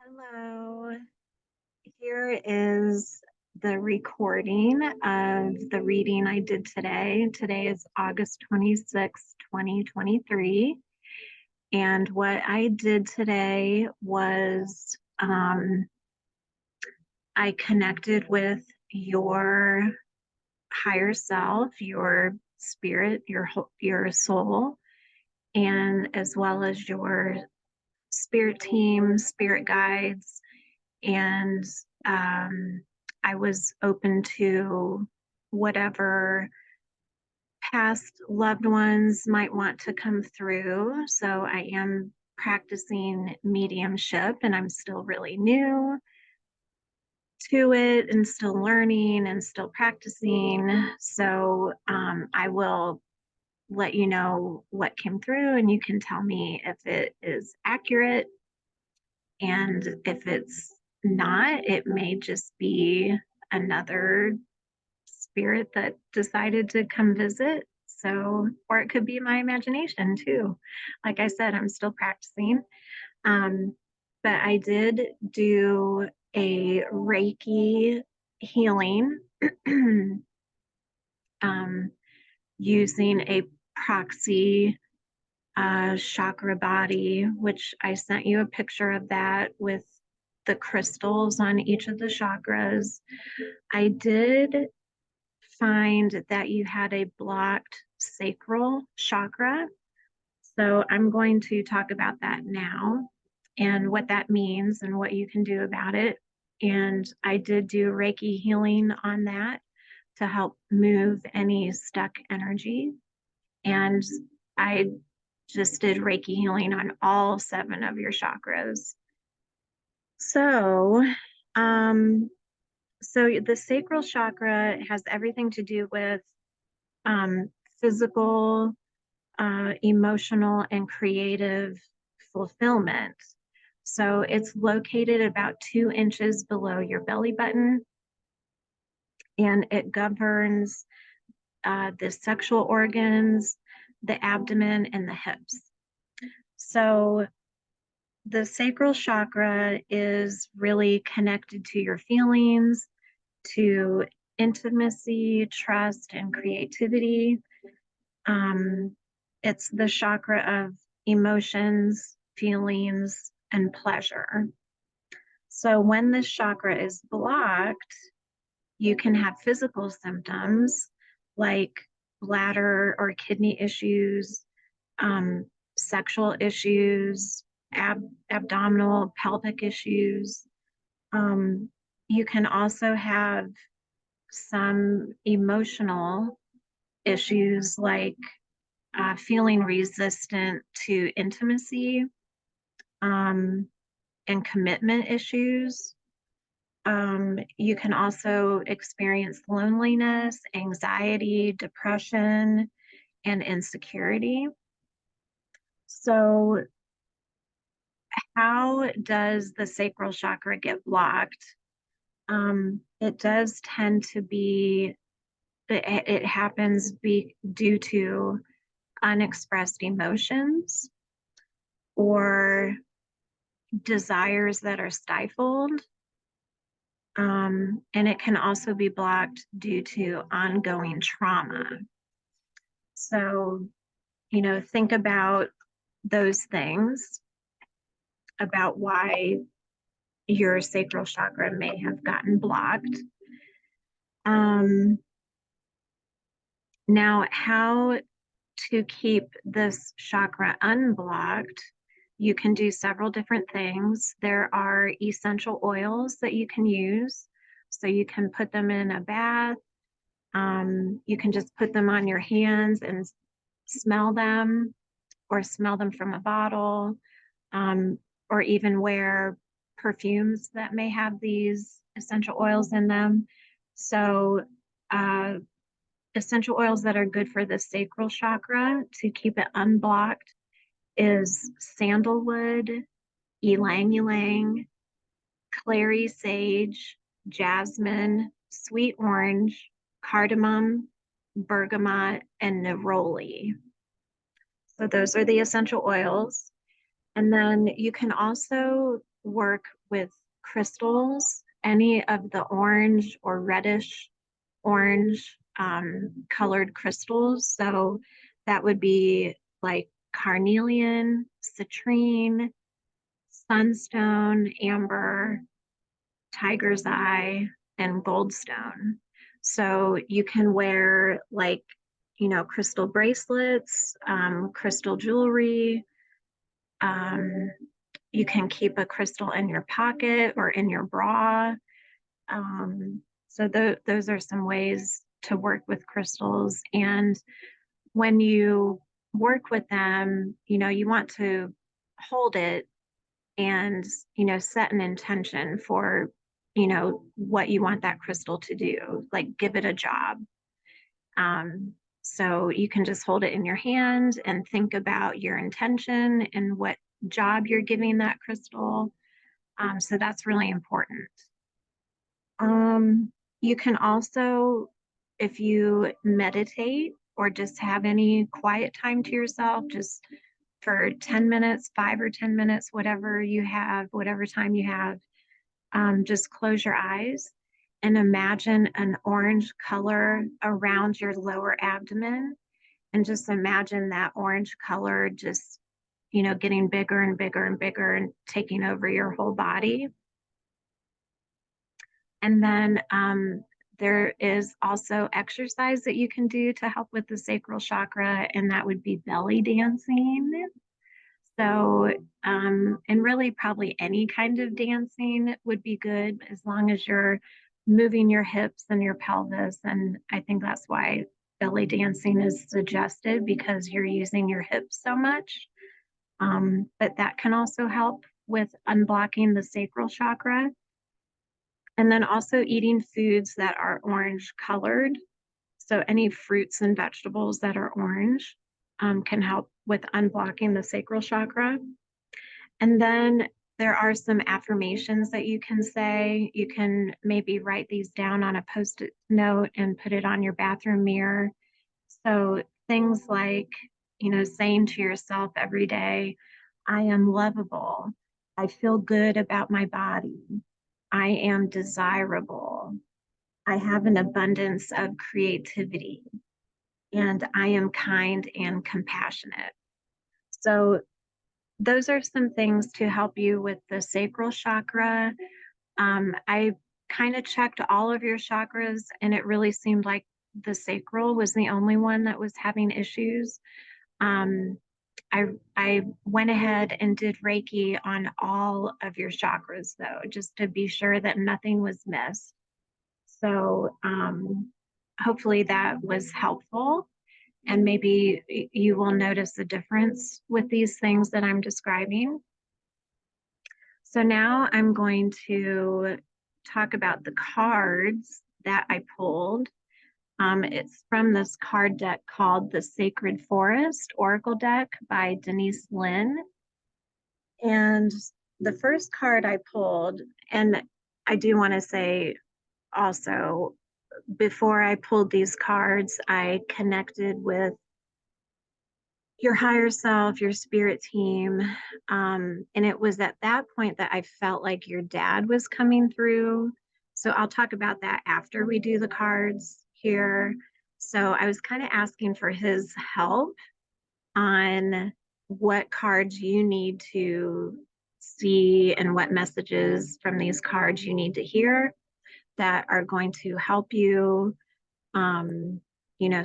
Hello. Here is the recording of the reading I did today. Today is August 26th, 2023. And what I did today was I connected with your higher self, your spirit, your soul, and as well as your spirit team, spirit guides, and I was open to whatever past loved ones might want to come through. So I am practicing mediumship and I'm still really new to it and still learning and still practicing. So I will let you know what came through and you can tell me if it is accurate. And if it's not, it may just be another spirit that decided to come visit. So, or it could be my imagination too. Like I said, I'm still practicing. Um, but I did do a Reiki healing um, using a proxy chakra body, which I sent you a picture of that with the crystals on each of the chakras. I did find that you had a blocked sacral chakra. So I'm going to talk about that now and what that means and what you can do about it. And I did do Reiki healing on that to help move any stuck energy. And I just did Reiki healing on all 7 of your chakras. So, um, so the sacral chakra has everything to do with um, physical, emotional, and creative fulfillment. So it's located about 2 inches below your belly button, and it governs the sexual organs, the abdomen, and the hips. So the sacral chakra is really connected to your feelings, to intimacy, trust, and creativity. Um, it's the chakra of emotions, feelings, and pleasure. So when this chakra is blocked, you can have physical symptoms like bladder or kidney issues, um, sexual issues, abdominal, pelvic issues. Um, you can also have some emotional issues like feeling resistant to intimacy um, and commitment issues. You can also experience loneliness, anxiety, depression, and insecurity. So, how does the sacral chakra get blocked? It does tend to be, it happens due to unexpressed emotions or desires that are stifled. And it can also be blocked due to ongoing trauma. So, think about those things about why your sacral chakra may have gotten blocked. Um, Now, how to keep this chakra unblocked? You can do several different things. There are essential oils that you can use. So you can put them in a bath. You can just put them on your hands and smell them, or smell them from a bottle, um, or even wear perfumes that may have these essential oils in them. So, uh, essential oils that are good for the sacral chakra to keep it unblocked is sandalwood, ylang ylang, clary sage, jasmine, sweet orange, cardamom, bergamot, and neroli. So those are the essential oils. And then you can also work with crystals, any of the orange or reddish orange colored crystals. So that would be like carnelian, citrine, sunstone, amber, tiger's eye, and goldstone. So you can wear like, crystal bracelets, crystal jewelry. Um, you can keep a crystal in your pocket or in your bra. So those are some ways to work with crystals. And when you work with them, you want to hold it and, set an intention for, what you want that crystal to do, like give it a job. So you can just hold it in your hand and think about your intention and what job you're giving that crystal. So that's really important. You can also, if you meditate or just have any quiet time to yourself, just for 10 minutes, 5 or 10 minutes, whatever you have, whatever time you have, just close your eyes and imagine an orange color around your lower abdomen. And just imagine that orange color just, getting bigger and bigger and bigger and taking over your whole body. And then there is also exercise that you can do to help with the sacral chakra, and that would be belly dancing. So, and really probably any kind of dancing would be good as long as you're moving your hips and your pelvis. And I think that's why belly dancing is suggested because you're using your hips so much. But that can also help with unblocking the sacral chakra. And then also eating foods that are orange colored. So any fruits and vegetables that are orange can help with unblocking the sacral chakra. And then there are some affirmations that you can say. You can maybe write these down on a post-it note and put it on your bathroom mirror. So things like, saying to yourself every day, I am lovable. I feel good about my body. I am desirable. I have an abundance of creativity, and I am kind and compassionate. So those are some things to help you with the sacral chakra. I kind of checked all of your chakras, and it really seemed like the sacral was the only one that was having issues. Um, I went ahead and did Reiki on all of your chakras, though, just to be sure that nothing was missed. So hopefully that was helpful. And maybe you will notice a difference with these things that I'm describing. So now I'm going to talk about the cards that I pulled. It's from this card deck called the Sacred Forest Oracle Deck by Denise Linn. And the first card I pulled, and I do want to say also, before I pulled these cards, I connected with your higher self, your spirit team. And it was at that point that I felt like your dad was coming through. So I'll talk about that after we do the cards here. So I was kind of asking for his help on what cards you need to see and what messages from these cards you need to hear that are going to help you, um,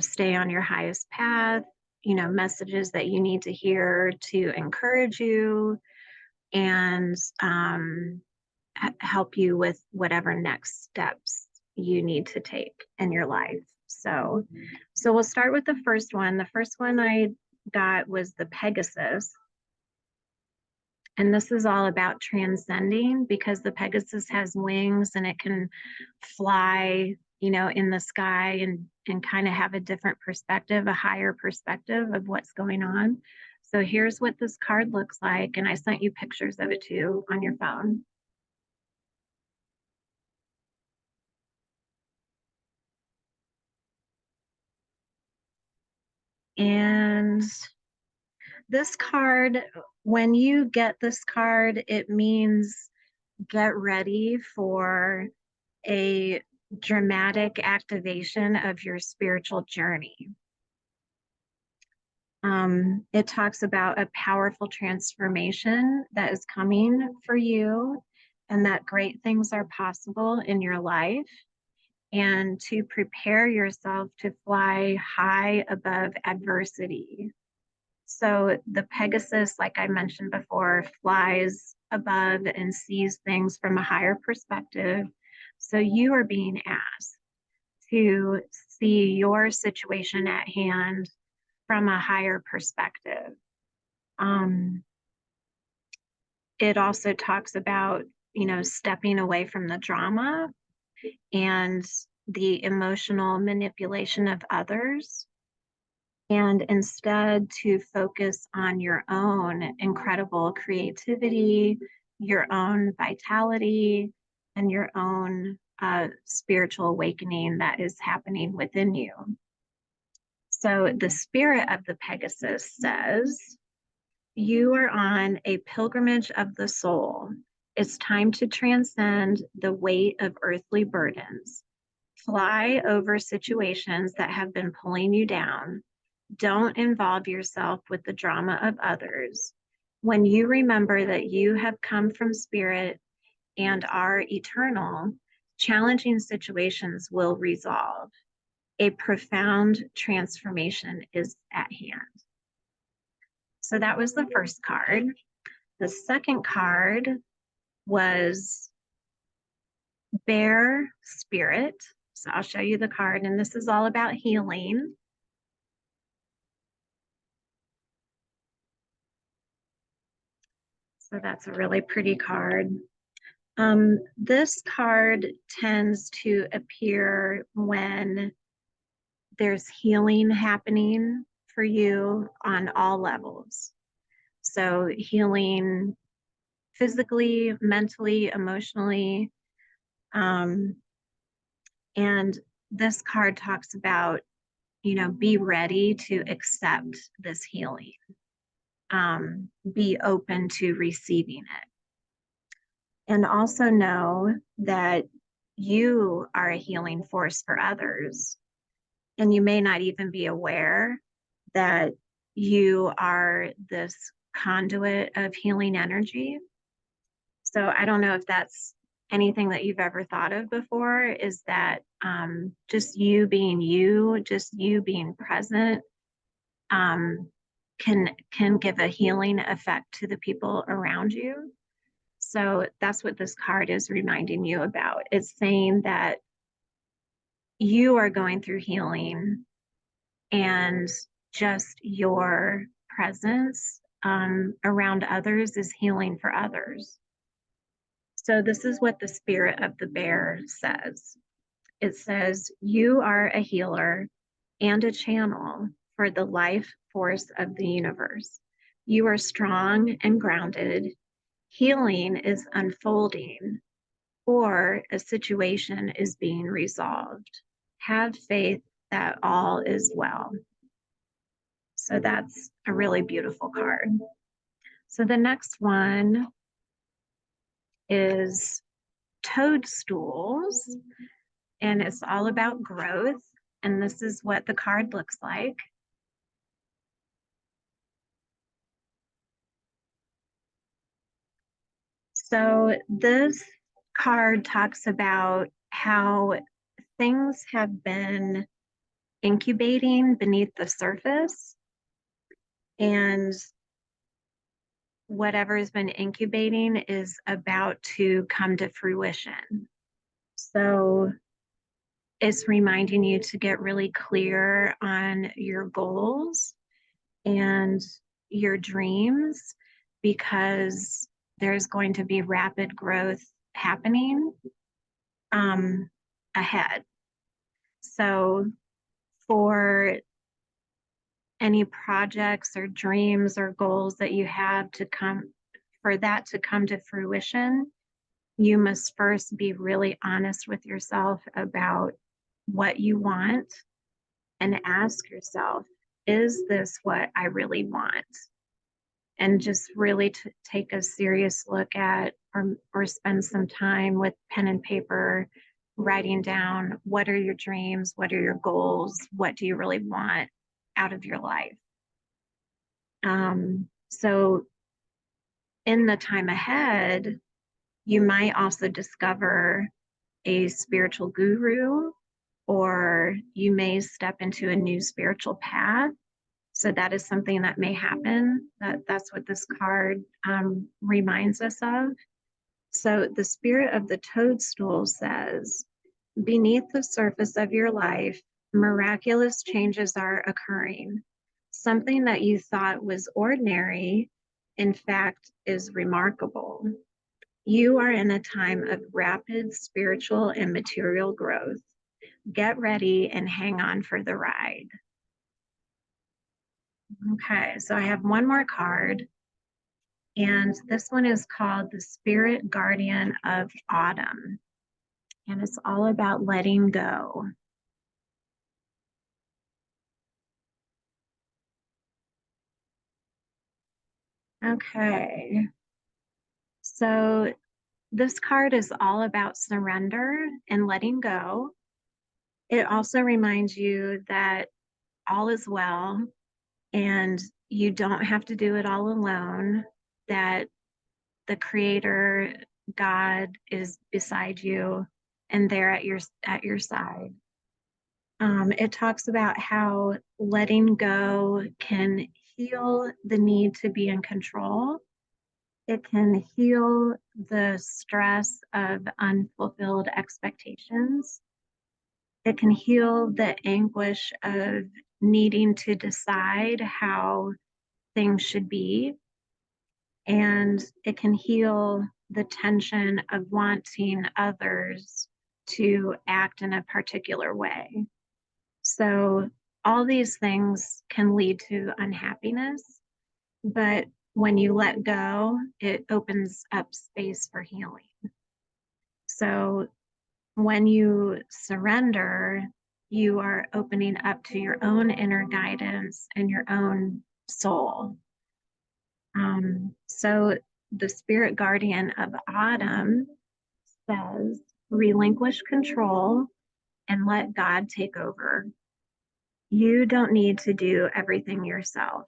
stay on your highest path, messages that you need to hear to encourage you and help you with whatever next steps you need to take in your life. So we'll start with the first one. The first one I got was the Pegasus. And this is all about transcending because the Pegasus has wings and it can fly, in the sky and kind of have a different perspective, a higher perspective of what's going on. So here's what this card looks like. And I sent you pictures of it too on your phone. And this card, when you get this card, it means get ready for a dramatic activation of your spiritual journey. It talks about a powerful transformation that is coming for you, and that great things are possible in your life, and to prepare yourself to fly high above adversity. So the Pegasus, like I mentioned before, flies above and sees things from a higher perspective. So you are being asked to see your situation at hand from a higher perspective. Um, it also talks about, stepping away from the drama and the emotional manipulation of others, and instead to focus on your own incredible creativity, your own vitality, and your own spiritual awakening that is happening within you. So the spirit of the Pegasus says, you are on a pilgrimage of the soul. It's time to transcend the weight of earthly burdens. Fly over situations that have been pulling you down. Don't involve yourself with the drama of others. When you remember that you have come from spirit and are eternal, challenging situations will resolve. A profound transformation is at hand. So that was the first card. The second card was Bear Spirit. So I'll show you the card, and this is all about healing. So that's a really pretty card. This card tends to appear when there's healing happening for you on all levels. So healing physically, mentally, emotionally. And this card talks about, be ready to accept this healing. Be open to receiving it. And also know that you are a healing force for others. And you may not even be aware that you are this conduit of healing energy. So I don't know if that's anything that you've ever thought of before, is that just you being present, can give a healing effect to the people around you. So that's what this card is reminding you about. It's saying that you are going through healing, and just your presence around others is healing for others. So this is what the spirit of the bear says. It says, you are a healer and a channel for the life force of the universe. You are strong and grounded. Healing is unfolding, or a situation is being resolved. Have faith that all is well. So that's a really beautiful card. So the next one is Toadstools, and it's all about growth. And this is what the card looks like. So this card talks about how things have been incubating beneath the surface, and whatever has been incubating is about to come to fruition. So it's reminding you to get really clear on your goals and your dreams, because there's going to be rapid growth happening ahead. So for any projects or dreams or goals that you have to come, for that to come to fruition, you must first be really honest with yourself about what you want, and ask yourself, is this what I really want? and just really take a serious look at, or spend some time with pen and paper, writing down what are your dreams, what are your goals, what do you really want out of your life. So in the time ahead, you might also discover a spiritual guru, or you may step into a new spiritual path. So that is something that may happen. That's what this card reminds us of. So the spirit of the toadstool says, beneath the surface of your life, miraculous changes are occurring. Something that you thought was ordinary, in fact, is remarkable. You are in a time of rapid spiritual and material growth. Get ready and hang on for the ride. Okay, so I have one more card, and this one is called the Spirit Guardian of Autumn, and it's all about letting go. Okay, so this card is all about surrender and letting go. It also reminds you that all is well and you don't have to do it all alone, that the Creator, God, is beside you and there at your side. It talks about how letting go can heal the need to be in control. It can heal the stress of unfulfilled expectations. It can heal the anguish of needing to decide how things should be. And it can heal the tension of wanting others to act in a particular way. So, all these things can lead to unhappiness, but when you let go, it opens up space for healing. So, when you surrender, you are opening up to your own inner guidance and your own soul. So the spirit guardian of autumn says, relinquish control and let God take over. You don't need to do everything yourself.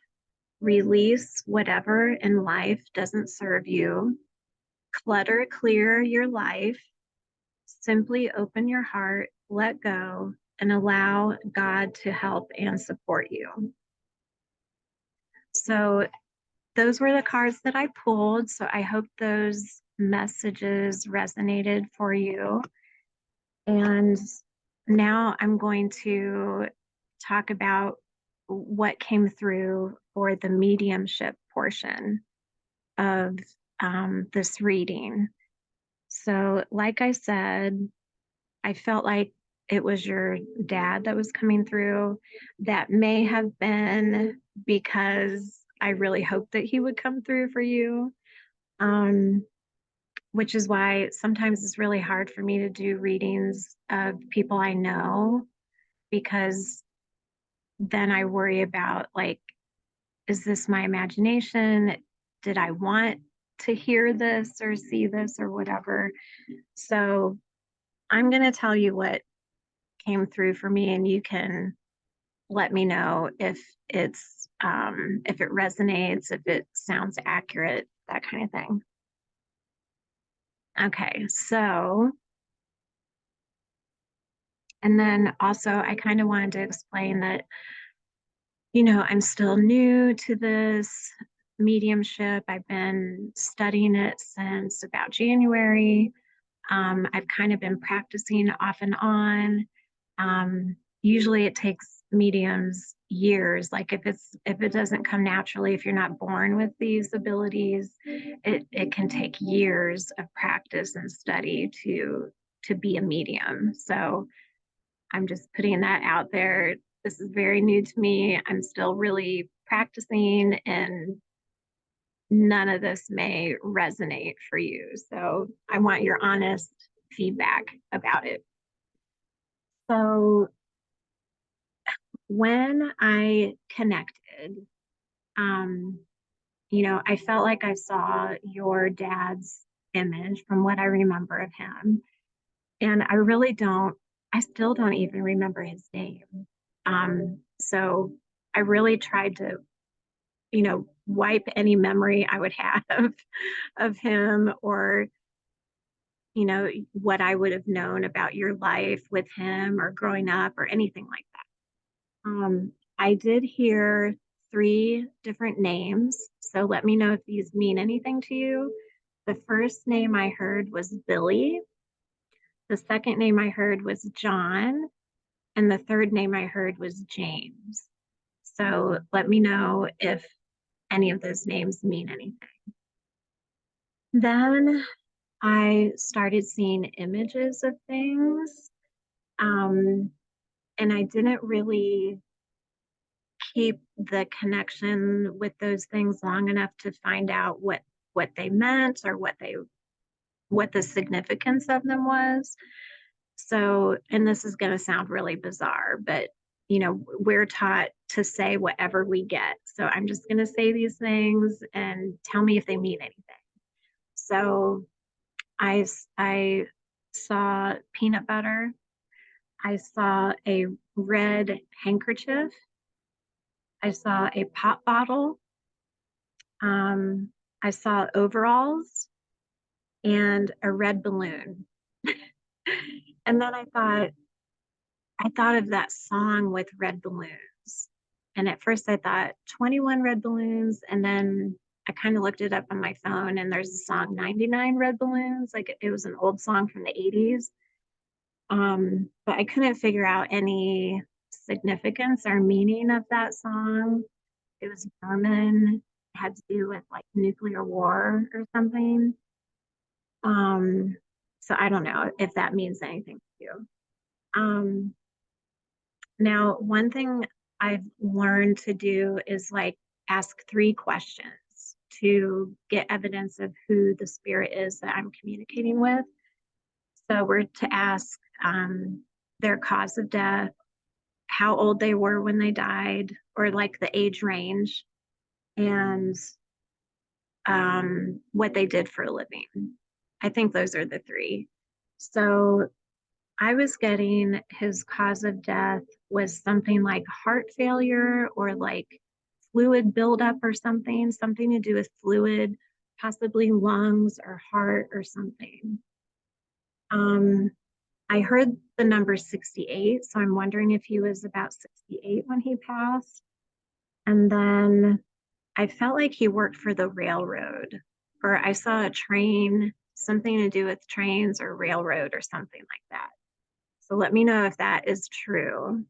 Release whatever in life doesn't serve you. Clutter clear your life. Simply open your heart, let go, and allow God to help and support you. So those were the cards that I pulled. So I hope those messages resonated for you. And now I'm going to talk about what came through for the mediumship portion of this reading. So, like I said, I felt like it was your dad that was coming through. That may have been because I really hoped that he would come through for you, which is why sometimes it's really hard for me to do readings of people I know, because then I worry about, like, is this my imagination? Did I want to hear this or see this or whatever? So I'm going to tell you what came through for me, and you can let me know if it resonates, if it sounds accurate, that kind of thing. Okay, so, and then also I kind of wanted to explain that, I'm still new to this mediumship. I've been studying it since about January. I've kind of been practicing off and on. Usually it takes mediums years. Like if it doesn't come naturally, if you're not born with these abilities, it can take years of practice and study to be a medium. So I'm just putting that out there. This is very new to me. I'm still really practicing, and none of this may resonate for you. So I want your honest feedback about it. So when I connected, I felt like I saw your dad's image from what I remember of him. And I still don't even remember his name. So I really tried to, wipe any memory I would have of him, or, what I would have known about your life with him or growing up or anything like that. I did hear three different names. So let me know if these mean anything to you. The first name I heard was Billy. The second name I heard was John. And the third name I heard was James. So let me know if any of those names mean anything. Then I started seeing images of things. Um, and I didn't really keep the connection with those things long enough to find out what they meant, or what the significance of them was. So, and this is going to sound really bizarre, but we're taught to say whatever we get. So I'm just going to say these things and tell me if they mean anything. So I saw peanut butter. I saw a red handkerchief. I saw a pop bottle. Um, I saw overalls and a red balloon. And then I thought of that song with red balloons. And at first I thought 21 red balloons. And then I kind of looked it up on my phone, and there's a song 99 red balloons. Like it was an old song from the 80s. But I couldn't figure out any significance or meaning of that song. It was German, it had to do with like nuclear war or something. Um, so I don't know if that means anything to you. Um, Now, one thing I've learned to do is like ask three questions to get evidence of who the spirit is that I'm communicating with. So we're to ask their cause of death, how old they were when they died, or like the age range, and what they did for a living. I think those are the three. So I was getting his cause of death was something like heart failure, or like fluid buildup or something to do with fluid, possibly lungs or heart or something. Um, I heard the number 68, so I'm wondering if he was about 68 when he passed. And then I felt like he worked for the railroad, or I saw a train, something to do with trains or railroad or something like that. So let me know if that is true.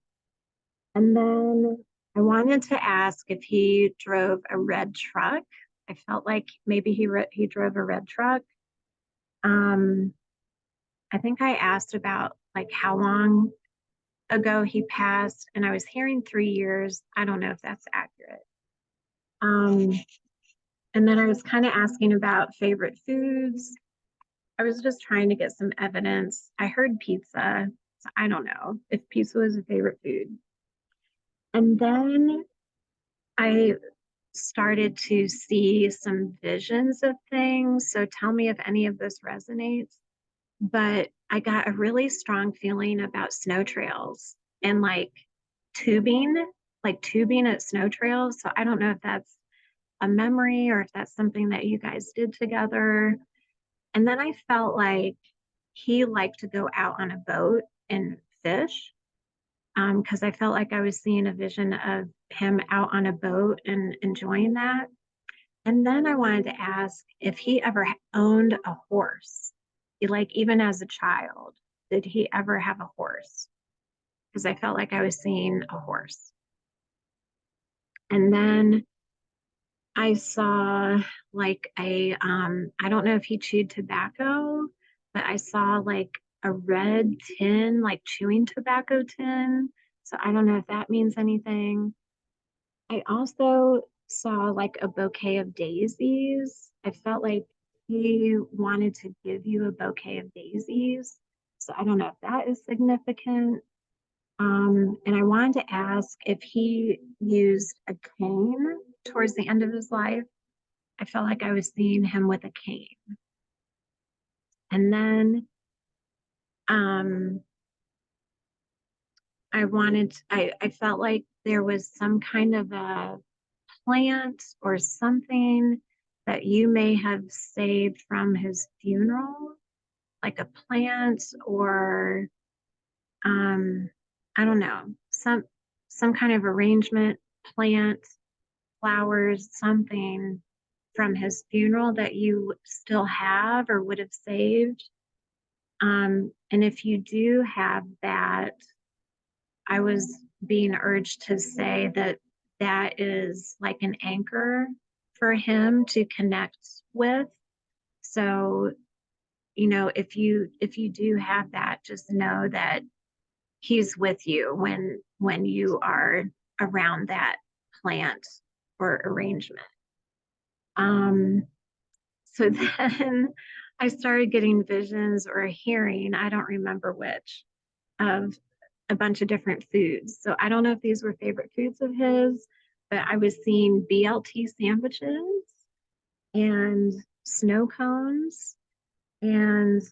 And then I wanted to ask if he drove a red truck. I felt like maybe he drove a red truck. Um, I think I asked about like how long ago he passed, and I was hearing 3 years. I don't know if that's accurate. Um, and then I was kind of asking about favorite foods. I was just trying to get some evidence. I heard pizza. So I don't know if pizza was a favorite food. And then I started to see some visions of things. So tell me if any of this resonates. But I got a really strong feeling about snow trails and tubing, like tubing at snow trails. So I don't know if that's a memory or if that's something that you guys did together. And then I felt like he liked to go out on a boat and fish, because I felt like I was seeing a vision of him out on a boat and enjoying that. And then I wanted to ask if he ever owned a horse, like even as a child. Did he ever have a horse? Because I felt like I was seeing a horse. And then I saw like I don't know if he chewed tobacco, but I saw like a red tin, like chewing tobacco tin. So I don't know if that means anything. I also saw like a bouquet of daisies. I felt like he wanted to give you a bouquet of daisies. So I don't know if that is significant. And I wanted to ask if he used a cane towards the end of his life. I felt like I was seeing him with a cane. And then um, I felt like there was some kind of a plant or something that you may have saved from his funeral, like a plant or I don't know, some kind of arrangement, plant, flowers, something from his funeral that you still have or would have saved. And if you do have that, I was being urged to say that that is like an anchor for him to connect with. So, if you do have that, just know that he's with you when you are around that plant or arrangement. Um, so then I started getting visions or hearing, I don't remember which, of a bunch of different foods. So I don't know if these were favorite foods of his, but I was seeing BLT sandwiches and snow cones and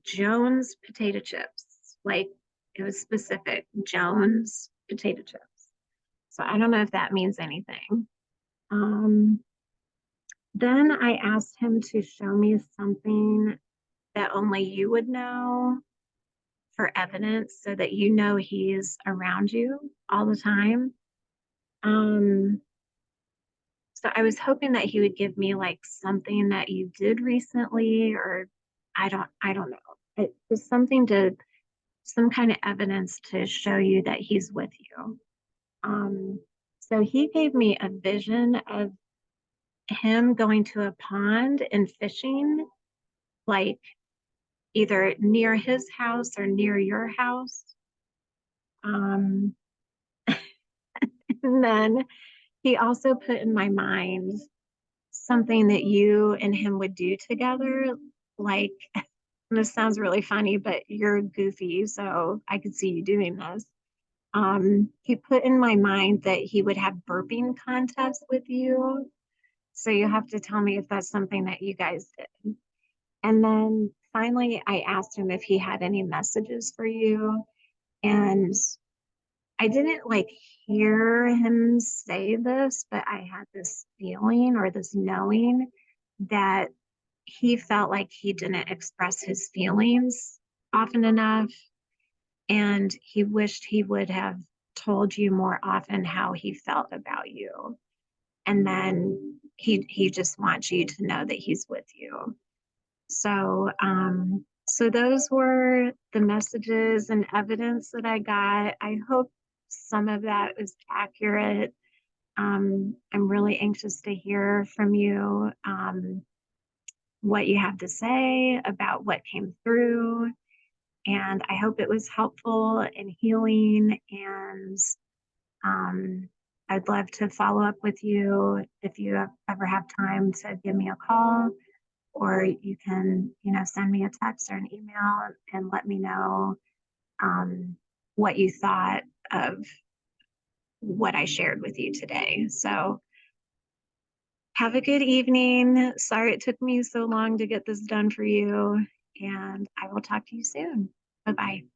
Jones potato chips. Like it was specific, Jones potato chips. So I don't know if that means anything. Um, then I asked him to show me something that only you would know for evidence so that you know he's around you all the time. Um, so I was hoping that he would give me like something that you did recently, or I don't know. It was something to some kind of evidence to show you that he's with you. Um, so he gave me a vision of him going to a pond and fishing, like either near his house or near your house. Um, and then he also put in my mind something that you and him would do together. Like, this sounds really funny, but you're goofy, so I could see you doing this. He put in my mind that he would have burping contests with you. So you have to tell me if that's something that you guys did. And then finally, I asked him if he had any messages for you. And I didn't like hear him say this, but I had this feeling or this knowing that he felt like he didn't express his feelings often enough. And he wished he would have told you more often how he felt about you. And then he just wants you to know that he's with you. So those were the messages and evidence that I got. I hope some of that is accurate. I'm really anxious to hear from you, what you have to say about what came through. And I hope it was helpful and healing. And um, I'd love to follow up with you if you ever have time to give me a call, or you can, send me a text or an email and let me know um, what you thought of what I shared with you today. So have a good evening. Sorry it took me so long to get this done for you, and I will talk to you soon. Bye bye.